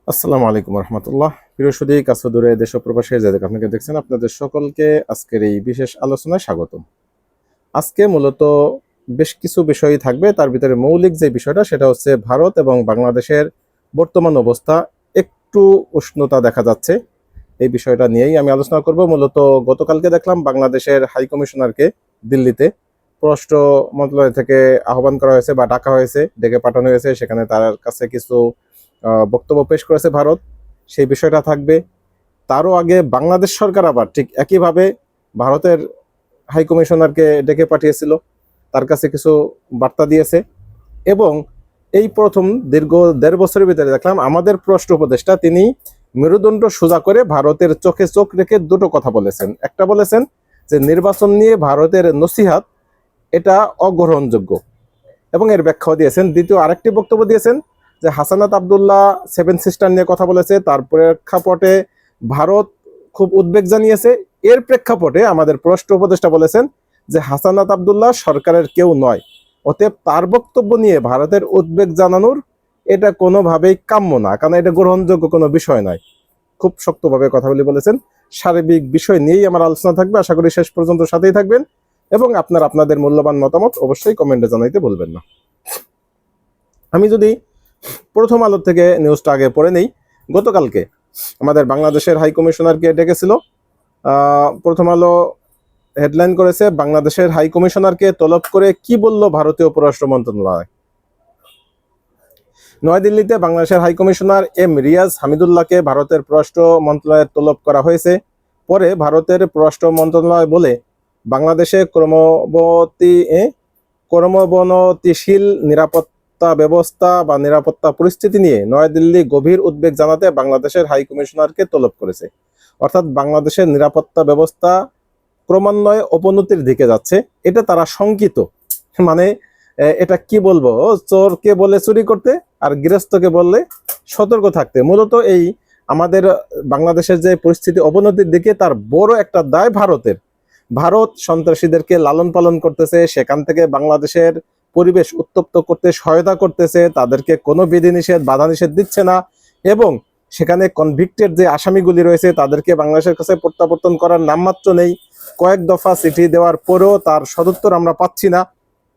আসসালামু আলাইকুম রহমতুল্লাহ। প্রিয় সুদী কাছে দূরে দেশ ও প্রবাসে যাদের আপনাকে দেখছেন, আপনাদের সকলকে আজকের এই বিশেষ আলোচনায় স্বাগতম। আজকে মূলত বেশ কিছু বিষয়ই থাকবে, তার ভিতরে মৌলিক যে বিষয়টা সেটা হচ্ছে ভারত এবং বাংলাদেশের বর্তমান অবস্থা। একটু উষ্ণতা দেখা যাচ্ছে, এই বিষয়টা নিয়েই আমি আলোচনা করব। মূলত গতকালকে দেখলাম বাংলাদেশের হাই কমিশনারকে দিল্লিতে পররাষ্ট্র মন্ত্রণালয় থেকে আহ্বান করা হয়েছে বা ডাকা হয়েছে, ডেকে পাঠানো হয়েছে। সেখানে তার কাছে কিছু বক্তব্য পেশ করেছে ভারত, সেই বিষয়টা থাকবে। তারও আগে বাংলাদেশ সরকার আবার ঠিক একইভাবে ভারতের হাই কমিশনারকে ডেকে পাঠিয়েছিল, তার কাছে কিছু বার্তা দিয়েছে। এবং এই প্রথম দীর্ঘ 1.5 বছরের ভিতরে দেখলাম আমাদের পররাষ্ট্র উপদেষ্টা তিনি মেরুদণ্ড সোজা করে ভারতের চোখে চোখ রেখে দুটো কথা বলেছেন। একটা বলেছেন যে নির্বাচন নিয়ে ভারতের নসিহাত এটা অগ্রহণযোগ্য, এবং এর ব্যাখ্যাও দিয়েছেন। দ্বিতীয় আরেকটি বক্তব্য দিয়েছেন যে হাসানাত আবদুল্লাহ 7 সিস্টার নিয়ে কথা বলেছে, তার প্রেক্ষাপটে ভারত খুব উদ্বেগ জানিয়েছে। এর প্রেক্ষাপটে আমাদের পররাষ্ট্র উপদেষ্টা বলেছেন যে হাসানাত আবদুল্লাহ সরকারের কেউ নয়, অতএব তার বক্তব্য নিয়ে ভারতের উদ্বেগ জানানোর এটা কোনোভাবেই কাম্য না, কারণ এটা গ্রহণযোগ্য কোনো বিষয় নয়। খুব শক্তভাবে কথাগুলি বলেছেন। সার্বিক বিষয় নিয়েই আমার আলোচনা থাকবে, আশা করি শেষ পর্যন্ত সাথেই থাকবেন এবং আপনাদের মূল্যবান মতামত অবশ্যই কমেন্টে জানাইতে ভুলবেন না। আমি যদি প্রথম আলো থেকে নিউজটা আগে পড়ে নেই, গতকালকে আমাদের বাংলাদেশের হাই কমিশনারকে ডেকেছিল। প্রথম আলো হেডলাইন করেছে বাংলাদেশের হাই কমিশনারকে তলব করে কি বলল ভারতীয় পররাষ্ট্র মন্ত্রণালয়। নয়াদিল্লিতে বাংলাদেশের হাই কমিশনার রিয়াজ হামিদুল্লাহকে ভারতের পররাষ্ট্র মন্ত্রণালয়ে তলব করা হয়েছে। পরে ভারতের পররাষ্ট্র মন্ত্রণালয় বলে বাংলাদেশে ক্রমবনতিশীল নিরাপত্তা ব্যবস্থা বা নিরাপত্তা পরিস্থিতি নিয়ে নয়াদিল্লি গভীর উদ্বেগ জানাতে বাংলাদেশের হাই কমিশনারকে তলব করেছে। অর্থাৎ বাংলাদেশের নিরাপত্তা ব্যবস্থা ক্রমান্বয়ে অবনতির দিকে যাচ্ছে, এটা তারা শঙ্কিত। মানে এটা কি বলবো, চোরকে বলে চুরি করতে আর গৃহস্থকে বললে সতর্ক থাকতে। মূলত এই আমাদের বাংলাদেশের যে পরিস্থিতি অবনতির দিকে, তার বড় একটা দায় ভারতের। ভারত সন্ত্রাসীদেরকে লালন পালন করতেছে, সেখান থেকে বাংলাদেশের পরিবেশ উত্তপ্ত করতে সহায়তা করতেছে, তাদেরকে কোনো বিধিনিষেধ বাধা নিষেধ দিচ্ছে না, এবং সেখানে কনভিক্টেড যে আসামিগুলি রয়েছে তাদেরকে বাংলাদেশের কাছে প্রত্যাবর্তন করার নামমাত্র নেই। কয়েক দফা চিঠি দেওয়ার পরেও তার সদুত্তর আমরা পাচ্ছি না।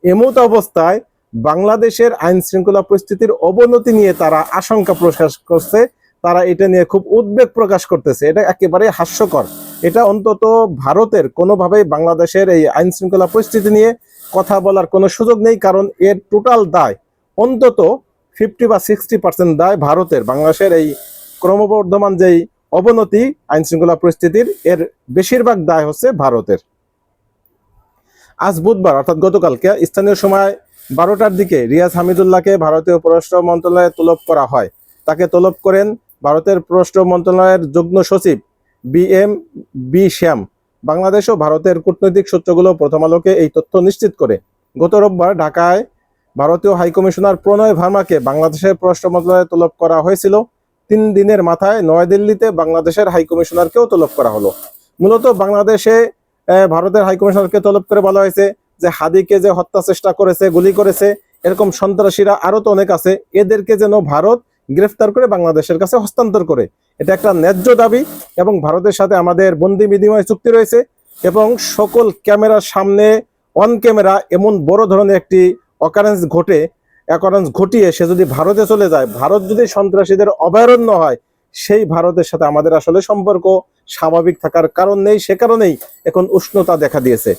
এমত অবস্থায় বাংলাদেশের আইন শৃঙ্খলা পরিস্থিতির অবনতি নিয়ে তারা আশঙ্কা প্রকাশ করছে, তারা এটা নিয়ে খুব উদ্বেগ প্রকাশ করতেছে। এটা একেবারে হাস্যকর। এটা অন্তত ভারতের কোনোভাবেই বাংলাদেশের এই আইন শৃঙ্খলা পরিস্থিতি নিয়ে কথা বলার কোনো সুযোগ নেই, কারণ এর টোটাল দায় অন্তত 50 বা 60% দায় ভারতের। বাংলাদেশের এই ক্রমবর্ধমান যেই অবনতি আইন শৃঙ্খলা পরিস্থিতির, এর বেশিরভাগ দায় হচ্ছে ভারতের। আজ বুধবার অর্থাৎ গতকালকে স্থানীয় সময় 12টার দিকে রিয়াজ হামিদুল্লাহকে ভারতীয় পররাষ্ট্র মন্ত্রণালয়ে তলব করা হয়। তাকে তলব করেন ভারতের পররাষ্ট্র মন্ত্রণালয়ের যুগ্ম সচিব বি শ্যাম। বাংলাদেশ ও ভারতের কূটনৈতিক সূত্রগুলো প্রথম আলোকে এই তথ্য নিশ্চিত করে। গত রোববার ঢাকায় ভারতীয় হাইকমিশনার প্রণয় ভার্মাকে বাংলাদেশের পররাষ্ট্র মন্ত্রণালয়ে তলব করা হয়েছিল। 3 দিনের মাথায় নয়াদিল্লিতে বাংলাদেশের হাইকমিশনারকেও তলব করা হলো। মূলত বাংলাদেশে ভারতের হাইকমিশনারকে তলব করে বলা হয়েছে যে হাদিকে যে হত্যা চেষ্টা করেছে, গুলি করেছে, এরকম সন্ত্রাসীরা আরো তো অনেক আছে, এদেরকে যেন ভারত গ্রেফতার করে বাংলাদেশের কাছে হস্তান্তর করে। এটা একটা ন্যায্য দাবি, এবং ভারতের সাথে আমাদের বন্দি বিনিময় চুক্তি রয়েছে, এবং সকল ক্যামেরার সামনে অন ক্যামেরা এমন বড় ধরনের একটি অকারেন্স ঘটিয়ে সে যদি ভারতে চলে যায়, ভারত যদি সন্ত্রাসীদের অভয়ারণ্য হয়, সেই ভারতের সাথে আমাদের আসলে সম্পর্ক স্বাভাবিক থাকার কারণ নেই। সে কারণেই এখন উষ্ণতা দেখা দিয়েছে।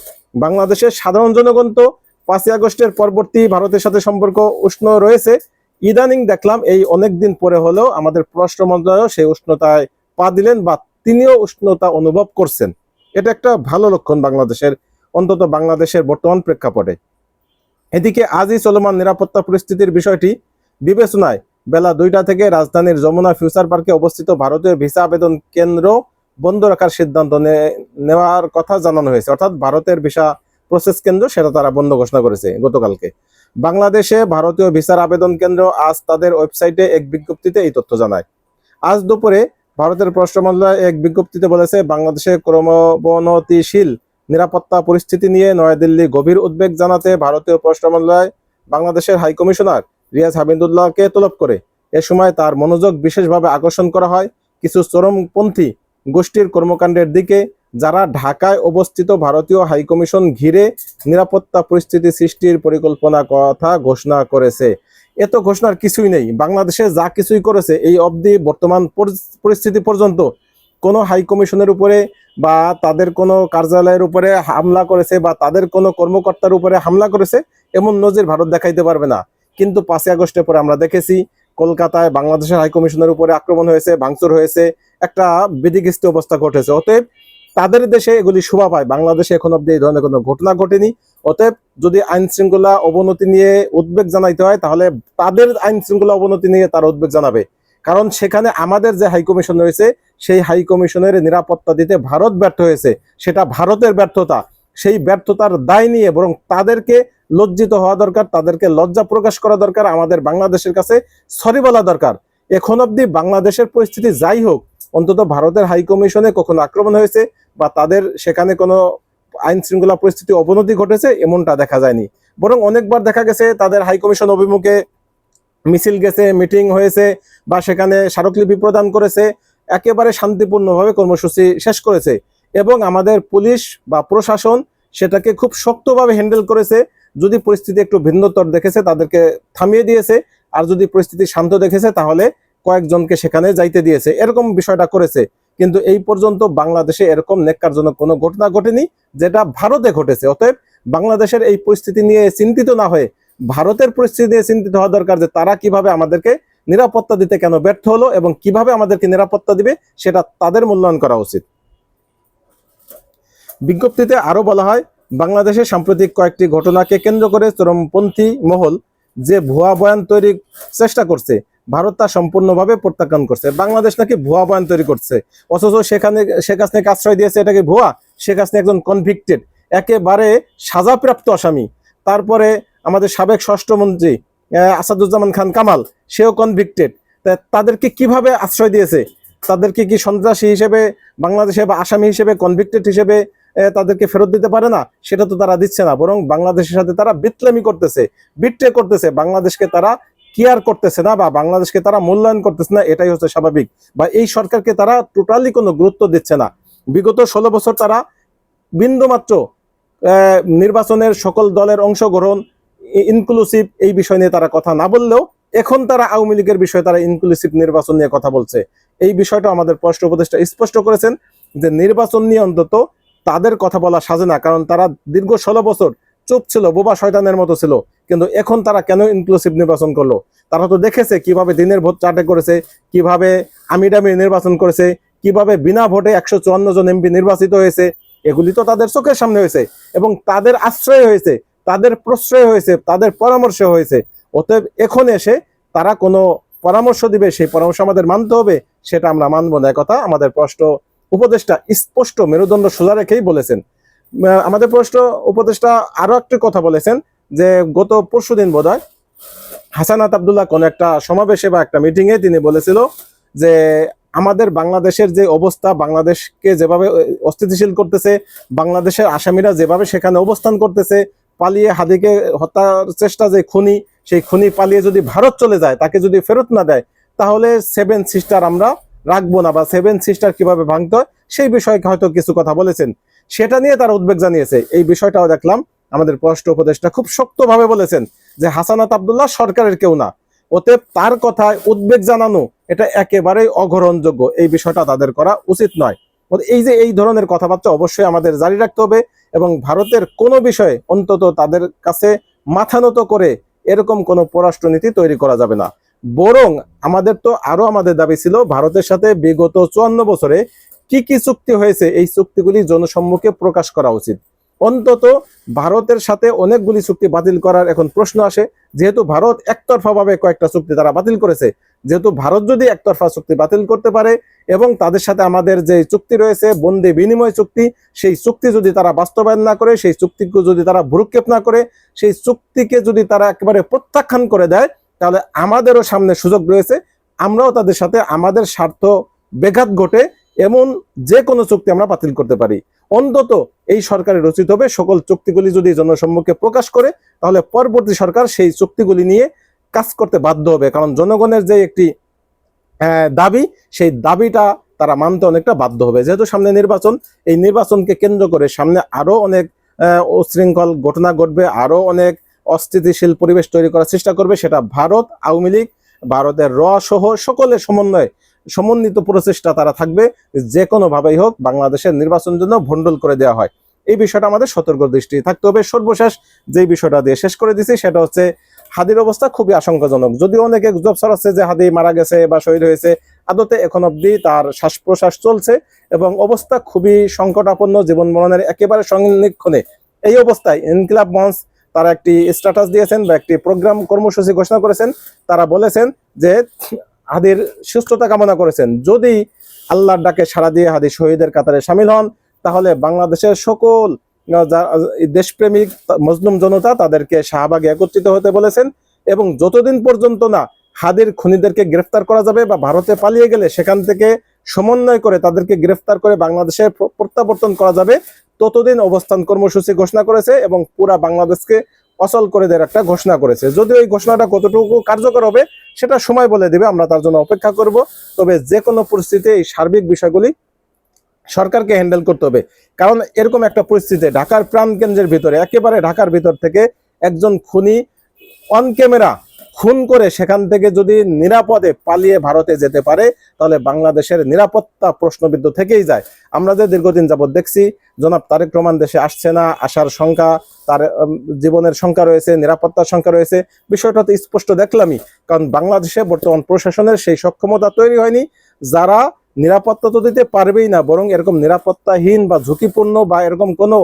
বাংলাদেশের সাধারণ জনগণ তো 5ই আগস্টের পরবর্তী ভারতের সাথে সম্পর্ক উষ্ণ রয়েছে। ইদানিং দেখলাম এই অনেকদিন পরে হলেও আমাদের পররাষ্ট্র মন্ত্রণালয় সেই উষ্ণতায় পা দিলেন, বা তিনিও উষ্ণতা অনুভব করছেন। এটা একটা ভালো লক্ষণ বাংলাদেশের, অন্তত বাংলাদেশের বর্তমান প্রেক্ষাপটে। এদিকে আজই চলমান নিরাপত্তা পরিস্থিতির বিষয়টি বিবেচনায় বেলা 2টা থেকে রাজধানীর যমুনা ফিউচার পার্কে অবস্থিত ভারতীয় ভিসা আবেদন কেন্দ্র বন্ধ রাখার সিদ্ধান্ত নেওয়ার কথা জানানো হয়েছে। অর্থাৎ ভারতের ভিসা প্রসেস কেন্দ্র সেটা তারা বন্ধ ঘোষণা করেছে গতকালকে। বাংলাদেশে ভারতীয় ভিসার আবেদন কেন্দ্র আজ তাদের ওয়েবসাইটে এক বিজ্ঞপ্তিতে এই তথ্য জানায়। আজ দুপুরে ভারতের পররাষ্ট্র মন্ত্রণালয় এক বিজ্ঞপ্তিতে বলেছে বাংলাদেশে ক্রমবনতিশীল নিরাপত্তা পরিস্থিতি নিয়ে নয়াদিল্লি গভীর উদ্বেগ জানাতে ভারতীয় পররাষ্ট্র মন্ত্রণালয় বাংলাদেশের হাইকমিশনার রিয়াজ হামিদুল্লাহকে তলব করে। এ সময় তার মনোযোগ বিশেষভাবে আকর্ষণ করা হয় কিছু চরমপন্থী গোষ্ঠীর কর্মকাণ্ডের দিকে, যারা ঢাকায় অবস্থিত ভারতীয় হাইকমিশন ঘিরে নিরাপত্তা পরিস্থিতি সৃষ্টির পরিকল্পনা কথা ঘোষণা করেছে। এত ঘোষণার কিছুই নেই। বাংলাদেশে যা কিছুই করেছে এই অবধি বর্তমান পরিস্থিতি পর্যন্ত কোনো হাইকমিশনের উপরে বা তাদের কোনো কার্যালয়ের উপরে হামলা করেছে বা তাদের কোনো কর্মকর্তার উপরে হামলা করেছে এমন নজির ভারত দেখাইতে পারবে না। কিন্তু 5ই আগস্টের পরে আমরা দেখেছি কলকাতায় বাংলাদেশের হাইকমিশনের উপরে আক্রমণ হয়েছে, ভাঙচুর হয়েছে, একটা বিধিগ্রস্ত অবস্থা ঘটেছে। অতএব তাদের দেশে এগুলি শোভা পায়, বাংলাদেশে এখন অব্দি এই ধরনের কোনো ঘটনা ঘটেনি। অতএব যদি আইন শৃঙ্খলা অবনতি নিয়ে উদ্বেগ জানাইতে হয় তাহলে তাদের আইন শৃঙ্খলা অবনতি নিয়ে তারা উদ্বেগ জানাবে, কারণ সেখানে আমাদের যে হাইকমিশন রয়েছে সেই হাইকমিশনের নিরাপত্তা দিতে ভারত ব্যর্থ হয়েছে, সেটা ভারতের ব্যর্থতা। সেই ব্যর্থতার দায় নিয়ে বরং তাদেরকে লজ্জিত হওয়া দরকার, তাদেরকে লজ্জা প্রকাশ করা দরকার, আমাদের বাংলাদেশের কাছে সরি বলা দরকার। এখন অব্দি বাংলাদেশের পরিস্থিতি যাই হোক, অন্তত ভারতের হাইকমিশনে কখনো আক্রমণ হয়েছে বা তাদের সেখানে কোনো আইন শৃঙ্খলা পরিস্থিতি অবনতি ঘটেছে এমনটা দেখা যায়নি। বরং অনেকবার দেখা গেছে তাদের হাইকমিশন অভিমুখে মিছিল গেছে, মিটিং হয়েছে বা সেখানে স্মারকলিপি প্রদান করেছে, একেবারে শান্তিপূর্ণভাবে কর্মসূচি শেষ করেছে। এবং আমাদের পুলিশ বা প্রশাসন সেটাকে খুব শক্তভাবে হ্যান্ডেল করেছে। যদি পরিস্থিতি একটু ভিন্নতর দেখেছে তাদেরকে থামিয়ে দিয়েছে, আর যদি পরিস্থিতি শান্ত দেখেছে তাহলে কয়েকজনকে সেখানে যাইতে দিয়েছে, এরকম বিষয়টা করেছে। কিন্তু এই পর্যন্ত বাংলাদেশে এরকম নেক্কারজনক কোনো ঘটনা ঘটেনি যেটা ভারতে ঘটেছে। অতএব বাংলাদেশের এই পরিস্থিতি নিয়ে চিন্তিত না হয়ে ভারতের পরিস্থিতি নিয়ে চিন্তিত হওয়া দরকার, যে তারা কিভাবে আমাদেরকে নিরাপত্তা দিতে কেন ব্যর্থ হলো এবং কিভাবে আমাদেরকে নিরাপত্তা দিবে সেটা তাদের মূল্যায়ন করা উচিত। বিজ্ঞপ্তিতে আরো বলা হয়, বাংলাদেশের সাম্প্রতিক কয়েকটি ঘটনাকে কেন্দ্র করে চরমপন্থী মহল যে ভুয়া বয়ান তৈরির চেষ্টা করছে ভারত তা সম্পূর্ণভাবে প্রত্যাখ্যান করছে। বাংলাদেশ নাকি ভুয়া বয়ান তৈরি করছে, অথচ সেখানে শেখ হাসিনাকে আশ্রয় দিয়েছে, এটাকে ভুয়া। শেখ হাসিনা একজন কনভিক্টেড, একেবারে সাজাপ্রাপ্ত আসামি। তারপরে আমাদের সাবেক স্বরাষ্ট্রমন্ত্রী আসাদুজ্জামান খান কামাল, সেও কনভিক্টেড। তাদেরকে কিভাবে আশ্রয় দিয়েছে? তাদেরকে কি সন্ত্রাসী হিসেবে বাংলাদেশে বা আসামি হিসেবে, কনভিক্টেড হিসেবে তাদেরকে ফেরত দিতে পারে না? সেটা তো তারা দিচ্ছে না, বরং বাংলাদেশের সাথে তারা বিটলেমি করতেছে, বিট্রে করতেছে। বাংলাদেশকে তারা কেয়ার করতেছে না বা বাংলাদেশকে তারা মূল্যায়ন করতেছে না, এটাই হচ্ছে স্বাভাবিক। বা এই সরকারকে তারা টোটালি কোনো গুরুত্ব দিচ্ছে না। বিগত 16 বছর তারা বিন্দুমাত্র নির্বাচনের সকল দলের অংশগ্রহণ, ইনক্লুসিভ এই বিষয় নিয়ে তারা কথা না বললেও এখন তারা আওয়ামী লীগের বিষয়ে তারা ইনক্লুসিভ নির্বাচন নিয়ে কথা বলছে। এই বিষয়টা আমাদের পররাষ্ট্র উপদেষ্টা স্পষ্ট করেছেন যে নির্বাচন নিয়ে অন্তত তাদের কথা বলা সাজে না, কারণ তারা দীর্ঘ 16 বছর চুপ ছিল, বোবা শয়তানের মতো ছিল। কিন্তু এখন তারা কেন ইনক্লুসিভ নির্বাচন করলো? তারা তো দেখেছে কিভাবে দিনের ভোট চাটে করেছে, কিভাবে আমিডামি নির্বাচন করেছে, কিভাবে বিনা ভোটে 154 জন এমপি নির্বাচিত হয়েছে। এগুলি তো তাদের চোখের সামনে হয়েছে এবং তাদের আশ্রয় হয়েছে, তাদের প্রশ্রয় হয়েছে, তাদের পরামর্শ হয়েছে। অতএব এখন এসে তারা কোনো পরামর্শ দিবে, সেই পরামর্শ আমাদের মানতে হবে, সেটা আমরা মানব না। কথা আমাদের পররাষ্ট্র উপদেষ্টা স্পষ্ট মেরুদণ্ড সোজা রেখেই বলেছেন। আমাদের পররাষ্ট্র উপদেষ্টা আরো একটি কথা বলেছেন যে গত পরশুদিন বোধহয় হাসানাত আব্দুল্লাহ কোন একটা সমাবেশে বা একটা মিটিং এ তিনি বলেছিল যে আমাদের বাংলাদেশের যে অবস্থা, বাংলাদেশকে যেভাবে অস্থিতিশীল করতেছে, বাংলাদেশের আসামিরা যেভাবে সেখানে অবস্থান করতেছে, পালিয়ে হাদিকে হত্যার চেষ্টা যে খুনি, সেই খুনি পালিয়ে যদি ভারত চলে যায়, তাকে যদি ফেরত না দেয়, তাহলে 7 সিস্টার আমরা রাখবো না, বা 7 সিস্টার কিভাবে ভাঙতে হয় সেই বিষয়ে হয়তো কিছু কথা বলেছেন। সেটা নিয়ে তারা উদ্বেগ জানিয়েছে। এই বিষয়টাও দেখলাম আমাদের পররাষ্ট্র উপদেষ্টা খুব শক্তভাবে বলেছেন যে হাসানাত আব্দুল্লাহ সরকারের কেউ না। অতএব তার কথায় উদ্বেগ জানানো এটা একেবারেই অগ্রহণযোগ্য, এই বিষয়টা তাদের করা উচিত নয়। এই যে এই ধরনের কথাবার্তা অবশ্যই আমাদের জারি রাখতে হবে এবং ভারতের কোনো বিষয়ে অন্তত তাদের কাছে মাথা নত করে এরকম কোনো পররাষ্ট্রনীতি তৈরি করা যাবে না। বরং আমাদের তো আরো আমাদের দাবি ছিল ভারতের সাথে বিগত 54 বছরে কি কি চুক্তি হয়েছে এই চুক্তিগুলি জনসম্মুখে প্রকাশ করা উচিত। অন্তত ভারতের সাথে অনেকগুলি চুক্তি বাতিল করার এখন প্রশ্ন আসে, যেহেতু ভারত একতরফা ভাবে কয়েকটা চুক্তি তারা বাতিল করেছে। যেহেতু ভারত যদি একতরফা চুক্তি বাতিল করতে পারে এবং তাদের সাথে আমাদের যে চুক্তি রয়েছে বন্দি বিনিময় চুক্তি, সেই চুক্তি যদি তারা বাস্তবায়ন না করে, সেই চুক্তিকে যদি তারা ভ্রুক্ষেপ না করে, সেই চুক্তিকে যদি তারা একেবারে প্রত্যাখ্যান করে দেয়, তাহলে আমাদেরও সামনে সুযোগ রয়েছে, আমরাও তাদের সাথে আমাদের স্বার্থ ব্যাঘাত ঘটে এমন যে কোনো চুক্তি আমরা বাতিল করতে পারি। অন্তত এই সরকারের উচিত হবে সকল চুক্তিগুলি যদি জনসম্মুখে প্রকাশ করে, তাহলে পরবর্তী সরকার সেই চুক্তিগুলি নিয়ে কাজ করতে বাধ্য হবে, কারণ জনগণের যে একটি দাবি, সেই দাবিটা তারা মানতে অনেকটা বাধ্য হবে। যেহেতু সামনে নির্বাচন, এই নির্বাচনকে কেন্দ্র করে সামনে আরো অনেক উচ্ছৃঙ্খল ঘটনা ঘটবে, আরো অনেক অস্থিতিশীল পরিবেশ তৈরি করার চেষ্টা করবে। সেটা ভারত, আওয়ামী লীগ, ভারতের সহ সকলের সমন্বিত প্রচেষ্টা তারা থাকবে, যে কোনো ভাবেই হোক বাংলাদেশের নির্বাচনের জন্য ভণ্ডুল করে দেওয়া হয়। এই বিষয়টা আমাদের সতর্ক দৃষ্টি থাকতে হবে। সর্বশেষ যে বিষয়টা দিয়ে শেষ করে দিছি সেটা হচ্ছে হাদির অবস্থা খুবই আশঙ্কাজনক। যদিও অনেকে গুজব ছড়াচ্ছে যে হাদি মারা গেছে বা শহীদ হয়েছে, আদতে এখন অব্দি তার শ্বাস প্রশ্বাস চলছে এবং অবস্থা খুবই সংকটাপন্ন, জীবন মরণের একেবারে সংরক্ষণে। এই অবস্থায় ইনকিলাব মঞ্চ তারা একটি স্ট্যাটাস দিয়েছেন বা একটি প্রোগ্রাম কর্মসূচি ঘোষণা করেছেন। তারা বলেছেন যে হাদির সুস্থতা কামনা করেছেন। যদি আল্লাহর ডাকে সাড়া দিয়ে হাদি শহীদের কাতারে সামিল হন, তাহলে বাংলাদেশের সকল দেশপ্রেমিক মজলুম জনতা তাদেরকে শাহবাগে একত্রিত হতে বলেছেন। এবং যতদিন পর্যন্ত না হাদির খুনিদেরকে গ্রেফতার করা যাবে বা ভারতে পালিয়ে গেলে সেখান থেকে সমন্বয় করে তাদেরকে গ্রেফতার করে বাংলাদেশে প্রত্যাবর্তন করা যাবে, ততদিন অবস্থান কর্মসূচি ঘোষণা করেছে এবং পুরা বাংলাদেশকে অচল করে দেওয়ার একটা ঘোষণা করেছে। যদিও এই ঘোষণাটা কতটুকু কার্যকর হবে সেটা সময় বলে দিবে, আমরা তার জন্য অপেক্ষা করব। তবে যে কোনো পরিস্থিতিতে এই সার্বিক বিষয়গুলি সরকারকে হ্যান্ডেল করতে হবে। কারণ এরকম একটা পরিস্থিতি ঢাকার প্রাণকেন্দ্রের ভিতরে, একেবারে ঢাকার ভিতর থেকে একজন খুনি অন ক্যামেরা খুন করে সেখান থেকে যদি নিরাপদে পালিয়ে ভারতে যেতে পারে, তাহলে বাংলাদেশের নিরাপত্তা প্রশ্নবিদ্ধ থেকেই যায়। আমরা যে দীর্ঘদিন যাবৎ দেখছি জনাব তারেক রহমান দেশে আসছে না, আসার সংখ্যা, তার জীবনের সংখ্যা রয়েছে, নিরাপত্তার সংখ্যা রয়েছে, বিষয়টা তো স্পষ্ট দেখলামই। কারণ বাংলাদেশে বর্তমান প্রশাসনের সেই সক্ষমতা তৈরি হয়নি, যারা নিরাপত্তা তো দিতে পারবেই না, বরং এরকম নিরাপত্তাহীন বা ঝুঁকিপূর্ণ বা এরকম কোনো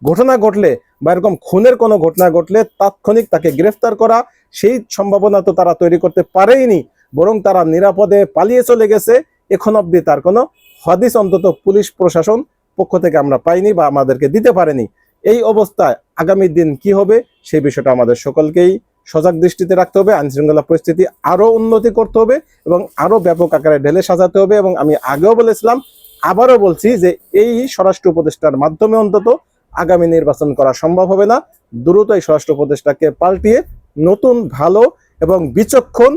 ঘটনা ঘটলে বা এরকম খুনের কোনো ঘটনা ঘটলে তাৎক্ষণিক তাকে গ্রেফতার করা, সেই সম্ভাবনা তো তারা তৈরি করতে পারেইনি, বরং তারা নিরাপদে পালিয়ে চলে গেছে। এখন অবধি তার কোনো হদিস অন্তত পুলিশ প্রশাসন পক্ষ থেকে আমরা পাইনি বা আমাদেরকে দিতে পারেনি। এই অবস্থায় আগামী দিন কি হবে সেই বিষয়টা আমাদের সকলকেই সজাগ দৃষ্টিতে রাখতে হবে। আইনশৃঙ্খলা পরিস্থিতি আরো উন্নতি করতে হবে এবং আরো ব্যাপক আকারে ঢেলে সাজাতে হবে। এবং আমি আগেও বলেছিলাম, আবারও বলছি যে এই স্বরাষ্ট্র উপদেষ্টার মাধ্যমে অন্তত আগামী নির্বাচন করা সম্ভব হবে না। দ্রুত এই স্বরাষ্ট্র উপদেষ্টাকে পাল্টিয়ে নতুন ভালো এবং বিচক্ষণ,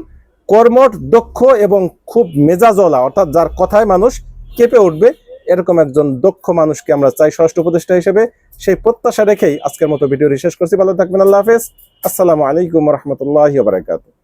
কর্মঠ, দক্ষ এবং খুব মেজাজওয়ালা, অর্থাৎ যার কথায় মানুষ কেঁপে উঠবে, এরকম একজন দক্ষ মানুষকে আমরা চাই স্বরাষ্ট্র উপদেষ্টা হিসেবে। সেই প্রত্যাশা রেখেই আজকের মতো ভিডিওটি শেষ করছি। ভালো থাকবেন, আল্লাহ হাফেজ, আসসালামু আলাইকুম রহমতুল্লাহি ওয়া বারাকাতুহু।